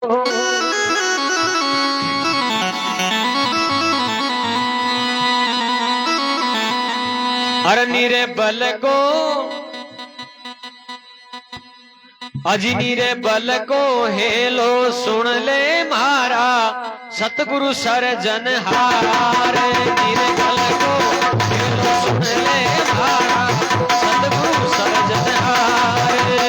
अरे नीरे बल को अजनी रे बल को हेलो सुन ले मारा सतगुरु सरजन हारे। नीरे बल को हेलो सुन ले मारा सतगुरु सरजन हारे।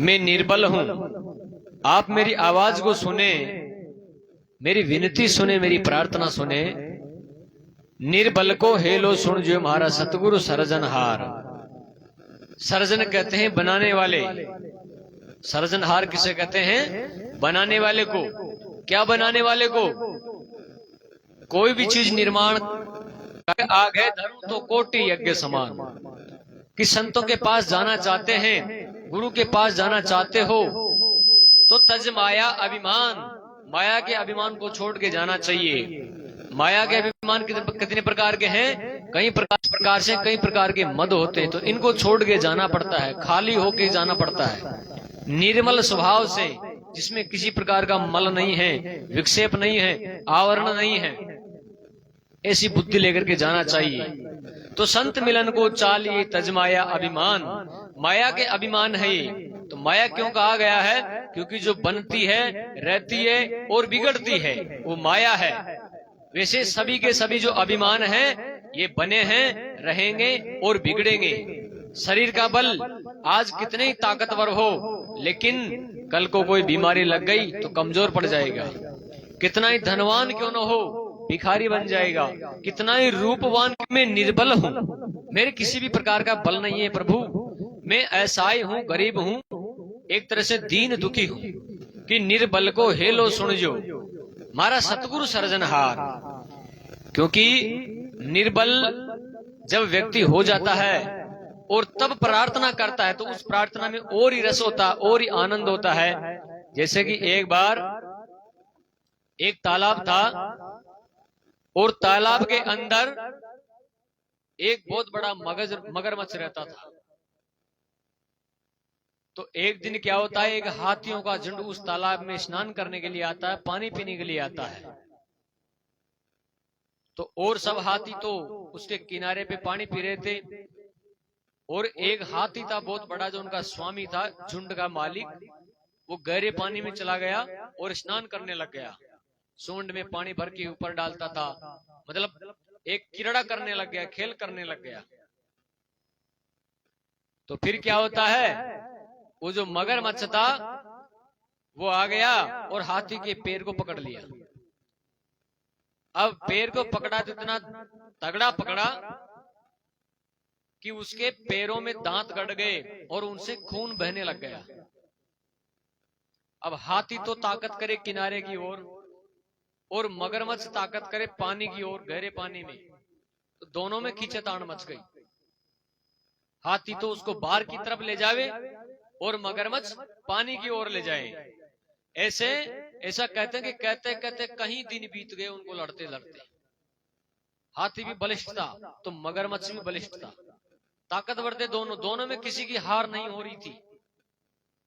मैं निर्बल हूं, आप मेरी आवाज को सुने, मेरी विनती सुने, मेरी प्रार्थना सुने। निर्बल को हेलो सुन जो हमारा सतगुरु सर्जनहार। सर्जन कहते हैं बनाने वाले, सर्जनहार किसे कहते हैं? बनाने वाले को। क्या बनाने वाले को? कोई भी चीज निर्माण आ गए धर्म तो कोटि यज्ञ समान। कि संतों के पास जाना चाहते हैं, गुरु के पास जाना चाहते हो तो तज माया अभिमान, माया के अभिमान को छोड़ के जाना चाहिए। माया के अभिमान कितने प्रकार के हैं? कई प्रकार से कई प्रकार के मद होते हैं, तो इनको छोड़ के जाना पड़ता है, खाली होके जाना पड़ता है। निर्मल स्वभाव से, जिसमें किसी प्रकार का मल नहीं है, विक्षेप नहीं है, आवरण नहीं है, ऐसी बुद्धि लेकर के जाना चाहिए। तो संत मिलन को चालिए तजमाया अभिमान। माया के अभिमान है ये। तो माया क्यों कहा गया है? क्योंकि जो बनती है, रहती है और बिगड़ती है वो माया है। वैसे सभी के सभी जो अभिमान है ये बने हैं, रहेंगे और बिगड़ेंगे। शरीर का बल आज कितने ही ताकतवर हो, लेकिन कल को कोई बीमारी लग गई तो कमजोर पड़ जाएगा। कितना ही धनवान क्यों न हो, भिखारी बन जाएगा। कितना ही रूपवान, मैं निर्बल हूं, मेरे किसी भी प्रकार का बल नहीं है प्रभु, मैं असहाय हूं, गरीब हूं, एक तरह से दीन दुखी हूं। कि निर्बल को हेलो सुन जो मारा सतगुरु सर्जनहार। क्योंकि निर्बल जब व्यक्ति हो जाता है और तब प्रार्थना करता है तो उस प्रार्थना में और ही रस होता, और ही आनंद होता है। जैसे कि एक बार एक तालाब था और तालाब के अंदर एक बहुत बड़ा मगरमच्छ रहता था। तो एक दिन क्या होता है, एक हाथियों का झुंड उस तालाब में स्नान करने के लिए आता है, पानी पीने के लिए आता है। तो और सब हाथी तो उसके किनारे पे पानी पी रहे थे, और एक हाथी था बहुत बड़ा, जो उनका स्वामी था, झुंड का मालिक, वो गहरे पानी में चला गया और स्नान करने लग गया। सूंड में पानी भर के ऊपर डालता था, मतलब एक क्रीड़ा करने लग गया, खेल करने लग गया। तो फिर क्या होता है, वो जो मगरमच्छ था वो आ गया और हाथी के पैर को पकड़ लिया। अब पैर को पकड़ा तो इतना तगड़ा पकड़ा कि उसके पैरों में दांत गड़ गए और उनसे खून बहने लग गया। अब हाथी तो ताकत करे किनारे की ओर और मगरमच्छ ताकत करे पानी की ओर, गहरे पानी में। तो दोनों में खींचतान मच गई। हाथी तो उसको बाहर की तरफ ले जावे और मगरमच्छ पानी की ओर ले जाए। ऐसा कहते हैं कि कहते कहते कहीं दिन बीत गए उनको लड़ते लड़ते। हाथी भी बलिष्ठ था तो मगरमच्छ भी बलिष्ठ था, ताकतवर थे दोनों में किसी की हार नहीं हो रही थी।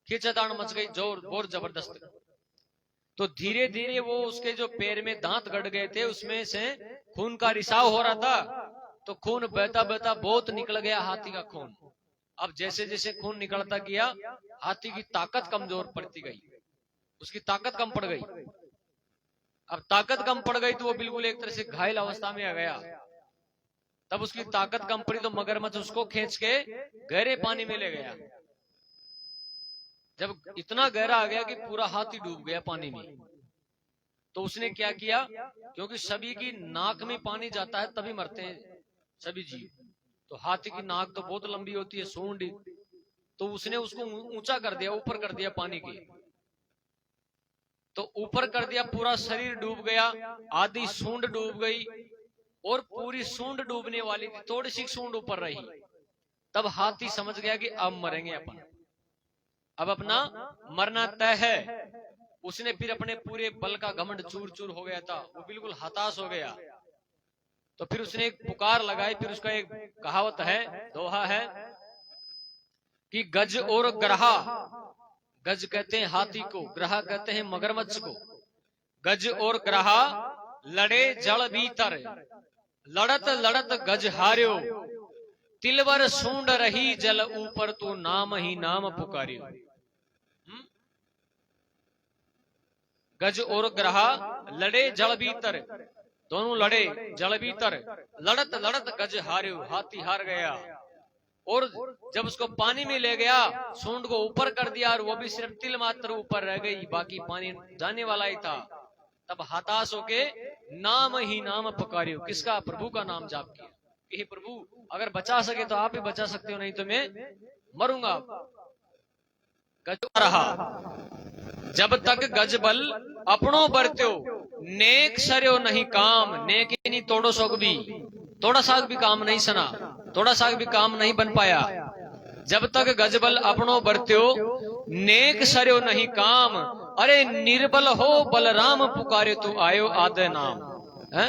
खींचतान मच गई, जोर और जबरदस्त। तो धीरे धीरे वो उसके जो पैर में दांत गड़ गए थे उसमें से खून का रिसाव हो रहा था। तो खून बहता बहता बहुत निकल गया हाथी का खून। अब जैसे जैसे खून निकलता गया हाथी की ताकत कमजोर पड़ती गई, उसकी ताकत कम पड़ गई। अब ताकत कम पड़ गई तो वो बिल्कुल एक तरह से घायल अवस्था में आ गया। तब उसकी ताकत कम पड़ी तो मगरमच्छ उसको खींच के गहरे पानी में ले गया। जब इतना गहरा आ गया कि पूरा हाथी डूब गया पानी में, तो उसने क्या किया, क्योंकि सभी की नाक में पानी जाता है तभी मरते हैं सभी जीव, तो हाथी की नाक तो बहुत लंबी होती है, सूंड, तो उसने उसको ऊंचा कर दिया, ऊपर कर दिया पानी के। तो ऊपर कर दिया, पूरा शरीर डूब गया, आधी सूंड डूब गई और पूरी सूंड डूबने वाली थी, थोड़ी सी सूंड ऊपर रही। तब हाथी समझ गया कि अब मरेंगे अपन, अब अपना मरना तय है। उसने फिर अपने पूरे बल का घमंड चूर चूर हो गया था, वो बिल्कुल हताश हो गया। तो फिर उसने एक पुकार लगाई। फिर उसका एक कहावत है, दोहा है कि गज और ग्रहा, गज कहते हैं हाथी को, ग्रहा कहते हैं मगरमच्छ को। गज और ग्रहा लड़े जल भीतर, लड़त लड़त गज हार्यो, तिलवर सूंड रही जल ऊपर, तू नाम ही नाम पुकारियो। गज और ग्रहा लड़े जल भीतर, दोनों लड़े जल भीतर, लड़त लड़त गज हार्यो, हाथी हार गया। और जब उसको पानी में ले गया, सूंड को ऊपर कर दिया और वो भी सिर्फ तिल मात्र ऊपर रह गई, बाकी पानी जाने वाला ही था। तब हताश होके नाम ही नाम पुकारियो, किसका? प्रभु का नाम जाप किया कि हे प्रभु, अगर बचा सके तो आप ही बचा सकते हो, नहीं तो मैं मरूंगा। रहा जब तक गजबल अपनों बरत्यो, नेक सरयो नहीं काम, नेक नहीं तोड़ो सोग भी, थोड़ा साग भी काम नहीं सना, थोड़ा साग भी काम नहीं बन पाया। जब तक गजबल अपनों बरत्यो, नेक सरयो नहीं काम, अरे निर्बल हो बलराम पुकारे तू आयो आदे नाम। है?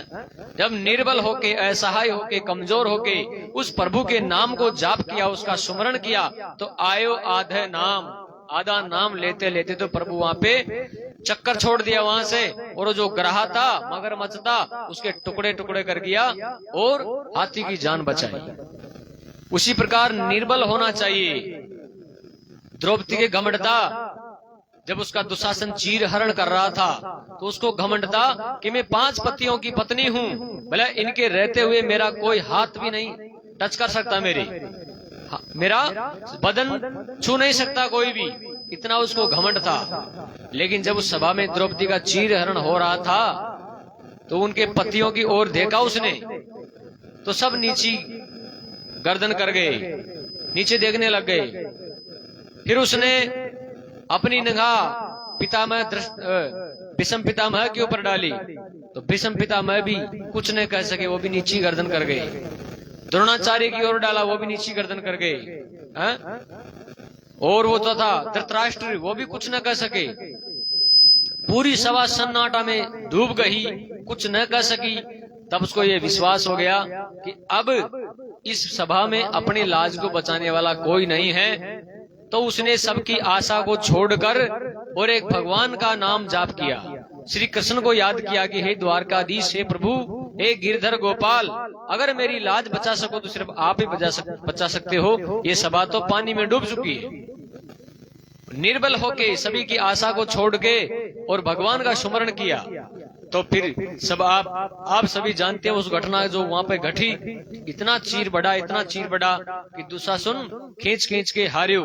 जब निर्बल होके, असहाय होके, कमजोर होके उस प्रभु के नाम को जाप किया, उसका सुमरण किया, तो आयो आधे नाम, आधा नाम लेते लेते तो प्रभु वहां पे चक्कर छोड़ दिया वहां से, और जो ग्रहा था, मगरमच्छ था, उसके टुकड़े टुकड़े कर दिया और हाथी की जान बचाई। उसी प्रकार निर्बल होना चाहिए। द्रौपदी के घमंड था, जब उसका दुशासन चीर हरण कर रहा था तो उसको घमंड था कि मैं 5 पतियों की पत्नी हूं, भले इनके रहते हुए मेरा कोई हाथ भी नहीं टच कर सकता, मेरा बदन छू नहीं सकता कोई भी, इतना उसको घमंड था। लेकिन जब उस सभा में द्रौपदी का चीर हरण हो रहा था तो उनके पतियों की ओर देखा उसने, तो सब नीची गर्दन कर गए, नीचे देखने लग गए। फिर उसने अपनी निगाह पितामह भीष्म पितामह के ऊपर डाली, तो भीष्म पितामह भी कुछ नहीं कह सके, वो भी नीची गर्दन कर गए। द्रोणाचार्य की ओर डाला, वो भी नीची गर्दन कर गए। और वो तो था धृतराष्ट्र, वो भी कुछ न कह सके। पूरी सभा सन्नाटा में डूब गई, कुछ न कह सकी। तब उसको ये विश्वास हो गया कि अब इस सभा में अपनी लाज को बचाने वाला कोई नहीं है। तो उसने सबकी आशा को छोड़कर और एक भगवान का नाम जाप किया, श्री कृष्ण को याद किया कि हे द्वारकाधीश, हे प्रभु, हे गिरधर गोपाल, अगर मेरी लाज बचा सको तो सिर्फ आप ही बचा सकते हो। ये सभा तो पानी में डूब चुकी है। निर्बल होके सभी की आशा को छोड़ के और भगवान का सुमरण किया, तो फिर सब आप सभी जानते हैं उस घटना जो वहां पे घटी। इतना चीर बढ़ा कि दुशासन खींच खींच के हारियो।